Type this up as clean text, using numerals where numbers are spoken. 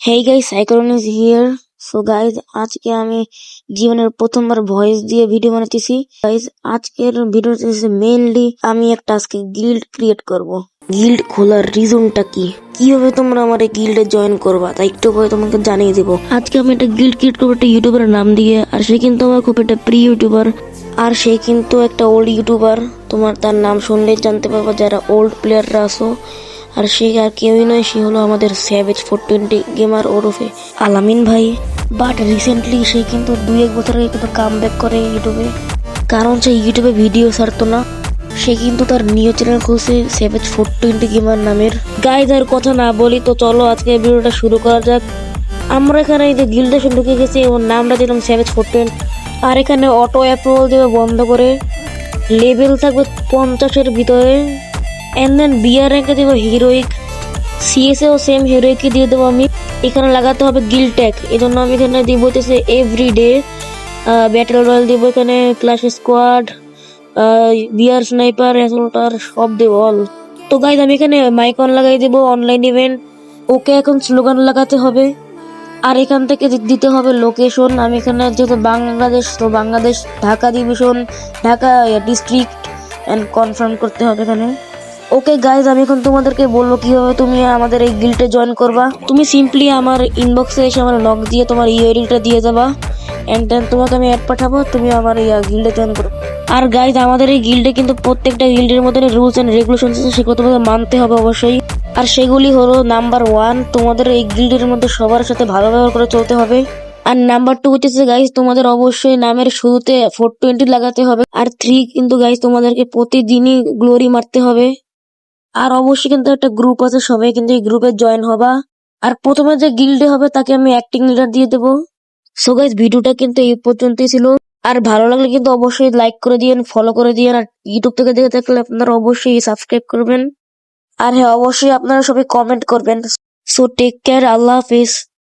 Hey guys, cyclone is here. So guys, আজকে আমি জীবনের প্রথমবার ভয়েস দিয়ে ভিডিও বানাতেছি। গাইস, আজকের ভিডিওতে মেইনলি আমি একটা আজকে গিল্ড ক্রিয়েট করব। গিল্ড খোলার রিজনটা কি, কিভাবে তোমরা আমার এই গিল্ডে জয়েন করবা তা একটু পরে তোমাকে জানিয়ে দেবো। আজকে আমি একটা গিল্ড ক্রিয়েট করবো একটা ইউটিউবারের নাম দিয়ে, আর সে কিন্তু আমার খুব একটা প্রিয় ইউটিউবার, আর সে কিন্তু একটা ওল্ড ইউটিউবার। তোমার তার নাম শুনলে জানতে পারবা যারা ওল্ড প্লেয়াররা আসো। আর সে আর কেউই নয়, সে হলো আমাদের স্যাভেজ 420 গেমার ওরফে আলামিন ভাই। বাট রিসেন্টলি সে কিন্তু 2-1 বছর আগে কিন্তু কাম ব্যাক করে ইউটিউবে, কারণ সে ইউটিউবে ভিডিও ছাড়তো না। সে কিন্তু তার নিউ চ্যানেল খুলছে স্যাভেজ 420 গেমার নামের। গাইজ আর কথা না বলি, তো চলো আজকে ভিডিওটা শুরু করা যাক। আমরা এখানে এই যে গিল্ডে ঢুকে গেছি, ওর নামটা দিলাম স্যাভেজ 420। আর এখানে অটো অ্যাপ্রুভাল দেবে বন্ধ করে, লেভেল থাকবে 50-এর ভিতরে। এন্ড দেন বিয়ার র্যাঙ্কে দেবো হিরোইক, সিএসএও সেম হিরোইকই দিয়ে দেবো আমি। এখানে লাগাতে হবে গিল্ড ট্যাগ, এই জন্য আমি এখানে দিব হচ্ছে এভরিডে ব্যাটেল রয়্যাল দিব, এখানে ক্লাশ স্কোয়াড, বিয়ার স্নাইপার, অ্যাসল্টার সব দেবো অল। তো গাইজ আমি এখানে মাইক অন লাগাই দেবো, অনলাইন ইভেন্ট। ওকে এখন স্লোগান লাগাতে হবে, আর এখান থেকে দিতে হবে লোকেশন। আমি এখানে যেহেতু বাংলাদেশ, তো Bangladesh Dhaka division, Dhaka district and confirm করতে হবে এখানে। ওকে গাইজ, আমি এখন তোমাদেরকে বলবো কিভাবে তুমি আমাদের এই গিল্ডে জয়েন করবা। তুমি সিম্পলি আমার ইনবক্সে এসে আমার নক দিয়ে তোমার ইউআইডিটা দিয়ে যাবা, এন্ড দেন তোমাকে আমি অ্যাড পাঠাবো, তুমি আমার এই গিল্ডে জয়েন করো। আর গাইজ, আমাদের এই গিল্ডে কিন্তু প্রত্যেকটা গিল্ডের মধ্যে রুলস এন্ড রেগুলেশন আছে, সেগুলো তোমাদের মানতে হবে অবশ্যই। আর সেগুলি হলো নাম্বার 1, তোমাদের এই গিল্ডের মধ্যে সবার সাথে ভালো ব্যবহার করে চলতে হবে। আর নাম্বার 2 হচ্ছে গাইজ, তোমাদের অবশ্যই নামের শুরুতে 420 লাগাতে হবে। আর 3 কিন্তু গাইজ, তোমাদেরকে প্রতিদিনই গ্লোরি মারতে হবে। আর অবশ্যই কিন্তু একটা গ্রুপ আছে, সবাই কিন্তু এই গ্রুপে জয়েন হবা। আর প্রথমে যে গিল্ডে হবে তাকে আমি অ্যাক্টিং লিডার দিয়ে দেবো। সো গাইজ, ভিডিওটা কিন্তু এই পর্যন্তই ছিল। আর ভালো লাগলে কিন্তু অবশ্যই লাইক করে দিয়েন, ফলো করে দিয়েন। আর ইউটিউব থেকে দেখে থাকলে আপনারা অবশ্যই সাবস্ক্রাইব করবেন। আর হ্যাঁ, অবশ্যই আপনারা সবাই কমেন্ট করবেন। সো টেক কেয়ার, আল্লাহ হাফিজ।